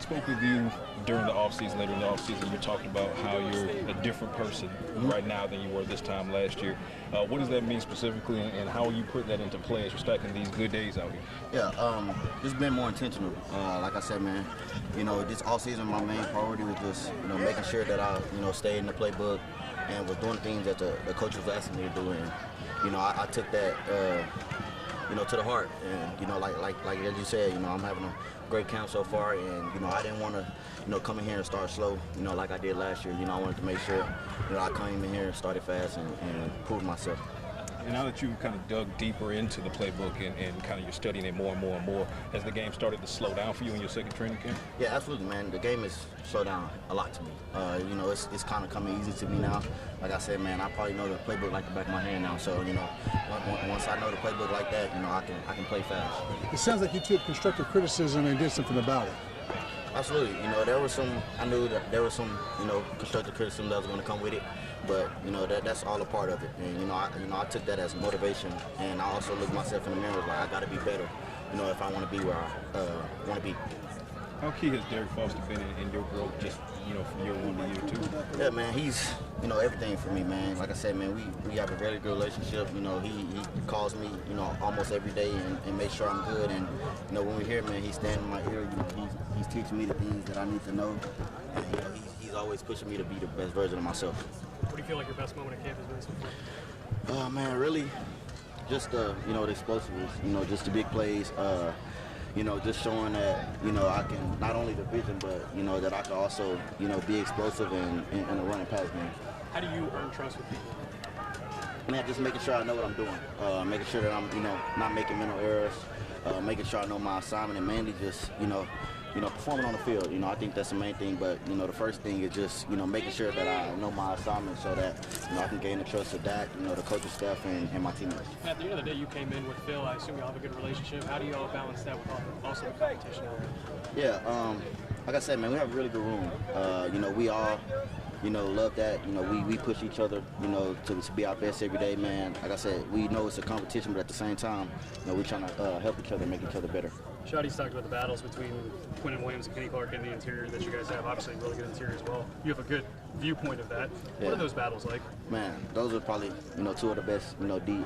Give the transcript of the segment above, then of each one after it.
Spoke with you during the offseason, later in the offseason. You talked about how you're a different person right now than you were this time last year. What does that mean specifically, and how are you putting that into play as you're stacking these good days out here? Yeah, just being more intentional. Like I said, man, this offseason, my main priority was just, making sure that I, stayed in the playbook and was doing things that the coach was asking me to do. And, I took that, to the heart. And, like as you said, I'm having a great camp so far, and, I didn't want to, come in here and start slow, like I did last year. I wanted to make sure, I came in here and started fast and proved myself. And now that you've kind of dug deeper into the playbook and kind of you're studying it more and more and more, has the game started to slow down for you in your second training camp? Yeah, absolutely, man. The game has slowed down a lot to me. It's kind of coming easy to me now. Like I said, man, I probably know the playbook like the back of my hand now. So, once I know the playbook like that, I can play fast. It sounds like you took constructive criticism and did something about it. Absolutely. I knew that there was some, constructive criticism that was going to come with it. But, that's all a part of it. And, I took that as motivation. And I also looked myself in the mirror like I got to be better, if I want to be where I want to be. How key has Derek Foster been in your growth just, from year one to year two? Yeah, man, he's, everything for me, man. Like I said, man, we have a very good relationship. He calls me, almost every day and makes sure I'm good. And, when we're here, man, he's standing in my ear. He's teaching me the things that I need to know. And, he's always pushing me to be the best version of myself. What do you feel like your best moment at camp has been so far? Man, really, just the explosiveness, just the big plays. Just showing that, I can, not only the vision, but, that I can also, be explosive in a running pass game. How do you earn trust with people? Man, just making sure I know what I'm doing, making sure that I'm, not making mental errors, making sure I know my assignment, and mainly just, performing on the field. I think that's the main thing, but, the first thing is just, making sure that I know my assignment so that, I can gain the trust of Dak, the coaching staff, and my teammates. At the end of the day, you came in with Phil. I assume y'all have a good relationship. How do you all balance that with also the competition out there? Yeah, like I said, man, we have a really good room. We all, love that. We push each other, to be our best every day, man. Like I said, we know it's a competition, but at the same time, we're trying to help each other, make each other better. Shotty's talked about the battles between Quinn and Williams and Kenny Clark in the interior that you guys have. Obviously, a really good interior as well. You have a good viewpoint of that. Yeah. What are those battles like? Man, those are probably, two of the best,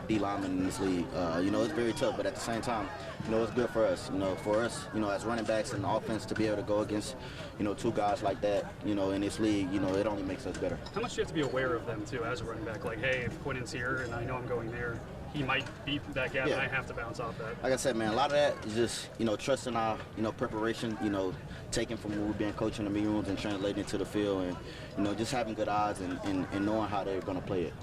D linemen in this league. It's very tough, but at the same time, it's good for us. For us, as running backs in the offense to be able to go against, two guys like that, in this league, it only makes us better. How much do you have to be aware of them, too, as a running back? Like, hey, if Quinn's here and I know I'm going there, he might beat that gap, and I have to bounce off that. Like I said, man, a lot of that is just, trusting our, preparation, taking from what we've been coaching in the meeting rooms and translating it to the field, and, just having good eyes and knowing how they're going to play it.